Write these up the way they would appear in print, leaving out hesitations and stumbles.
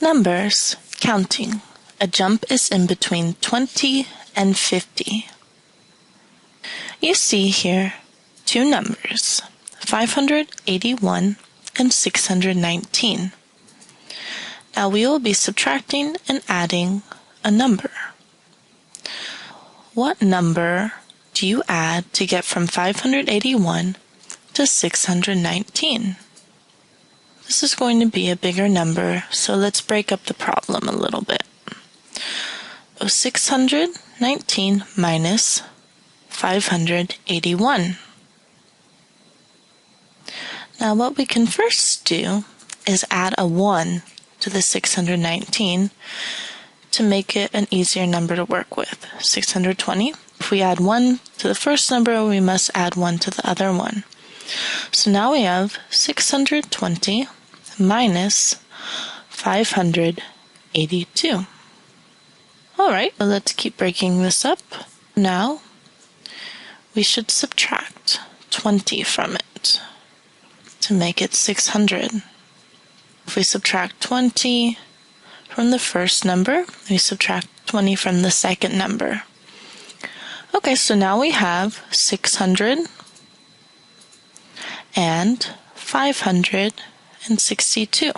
Numbers, counting. A jump is in between 20 and 50. You see here two numbers, 581 and 619. Now we will be subtracting and adding a number. What number do you add to get from 581 to 619? This is going to be a bigger number, so let's break up the problem a little bit. 619 minus 581. Now what we can first do is add a 1 to the 619 to make it an easier number to work with. 620. If we add 1 to the first number, we must add 1 to the other one. So now we have 620 minus 582. Alright, so let's keep breaking this up. Now we should subtract 20 from it to make it 600. If we subtract 20 from the first number, we subtract 20 from the second number. Okay, so now we have 600 and 562.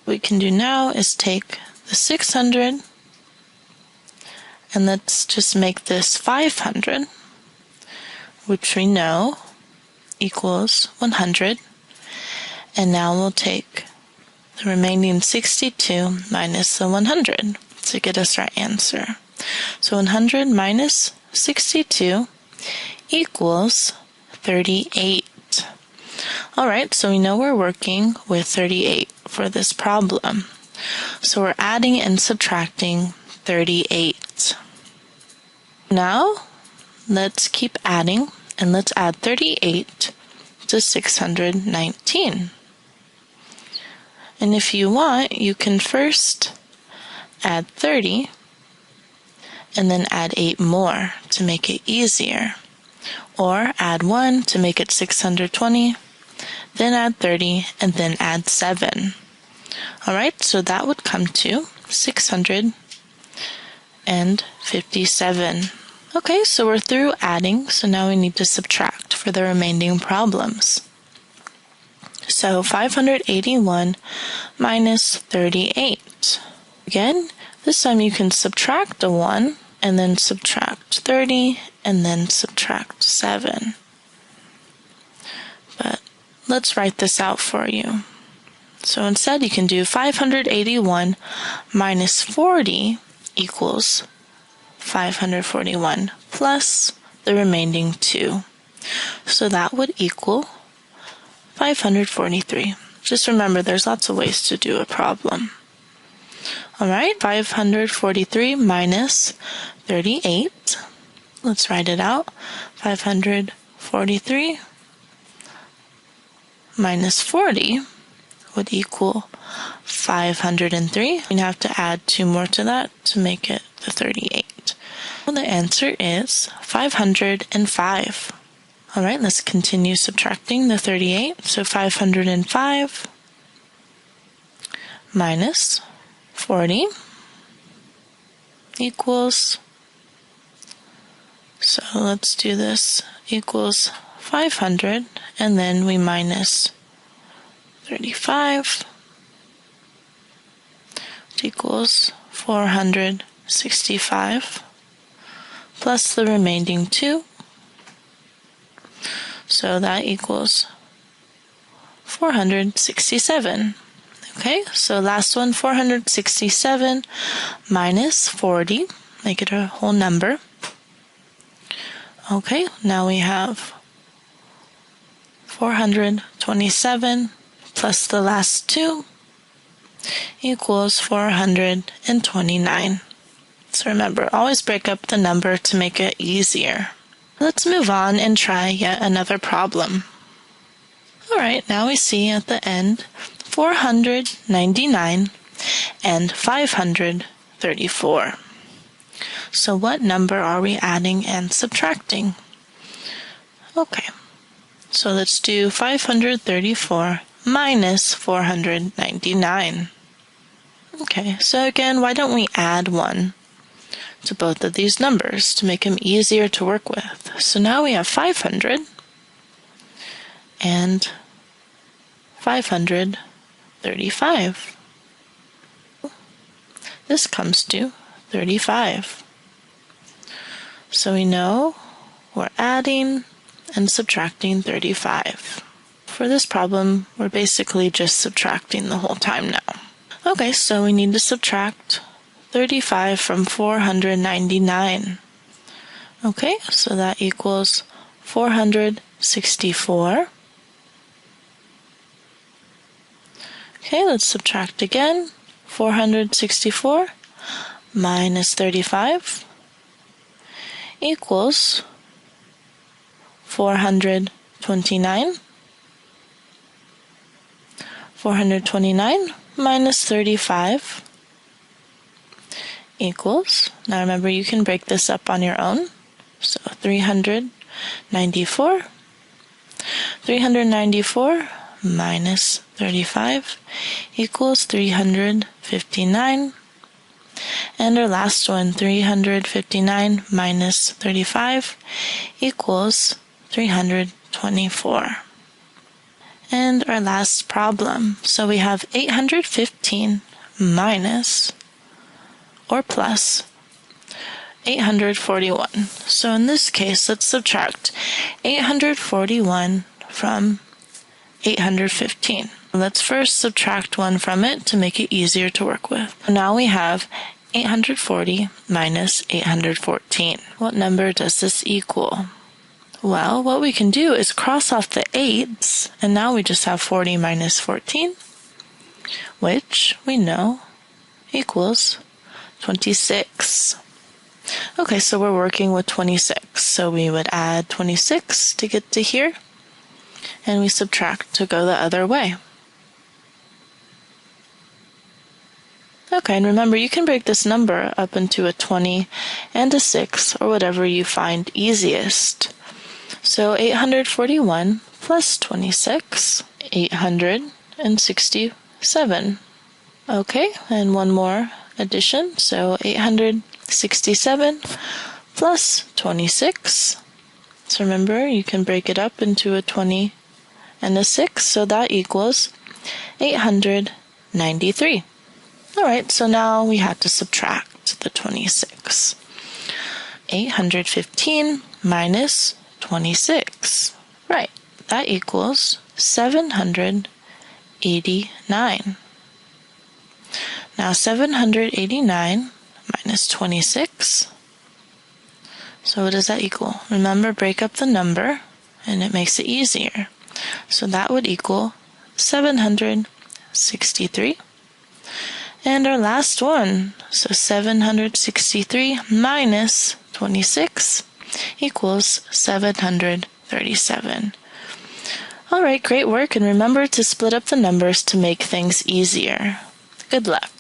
What we can do now is take the 600 and let's just make this 500, which we know equals 100. And now we'll take the remaining 62 minus the 100 to get us our answer. So 100 minus 62 equals 38. Alright, so we know we're working with 38 for this problem. So we're adding and subtracting 38. Now, let's keep adding, and let's add 38 to 619. And if you want, you can first add 30 and then add 8 more to make it easier. Or add 1 to make it 620, then add 30, and then add 7. Alright, so that would come to 657. Okay, so we're through adding, so now we need to subtract for the remaining problems. So 581 minus 38. Again, this time you can subtract a 1, and then subtract 30, and then subtract 7. But let's write this out for you. So instead you can do 581 minus 40 equals 541 plus the remaining 2. So that would equal 543. Just remember, there's lots of ways to do a problem. Alright, 543 minus 38. Let's write it out. 543 minus 40 would equal 503. You'd have to add 2 more to that to make it the 38. Well, the answer is 505. Alright, let's continue subtracting the 38. So 505 minus 40 equals, so let's do this, equals 500, and then we minus 35, which equals 465, plus the remaining 2. So that equals 467. Okay, so last one, 467 minus 40, make it a whole number. Okay, now we have 427 plus the last 2 equals 429. So remember, always break up the number to make it easier. Let's move on and try yet another problem. Alright, now we see at the end 499 and 534. So what number are we adding and subtracting? Okay, so let's do 534 minus 499. Okay, so again, why don't we add 1 to both of these numbers to make them easier to work with? So now we have 500 and 535. This comes to 35. So we know we're adding and subtracting 35. For this problem, we're basically just subtracting the whole time now. Okay, so we need to subtract 35 from 499. Okay, so that equals 464. Okay, let's subtract again. 464 minus 35 equals 429. 429 minus 35 equals, now remember you can break this up on your own, so 394. 394 minus 35 equals 359. And our last one, 359 minus 35 equals 324. And our last problem, so we have 815 minus or plus 841. So in this case, let's subtract 841 from 815. Let's first subtract 1 from it to make it easier to work with. Now we have 840 minus 814. What number does this equal? Well, what we can do is cross off the 8's, and now we just have 40 minus 14, which we know equals 26. Okay, so we're working with 26, so we would add 26 to get to here, and we subtract to go the other way. Okay, and remember you can break this number up into a 20 and a 6, or whatever you find easiest. So 841 plus 26, 867. Okay, and one more addition, so 867 plus 26. So remember, you can break it up into a 20 and a 6, so that equals 893. All right, so now we have to subtract the 26. 815 minus 26. Right, that equals 789. Now 789 minus 26. So what does that equal? Remember, break up the number and it makes it easier. So that would equal 763. And our last one, so 763 minus 26 equals 737. All right, great work, and remember to split up the numbers to make things easier. Good luck.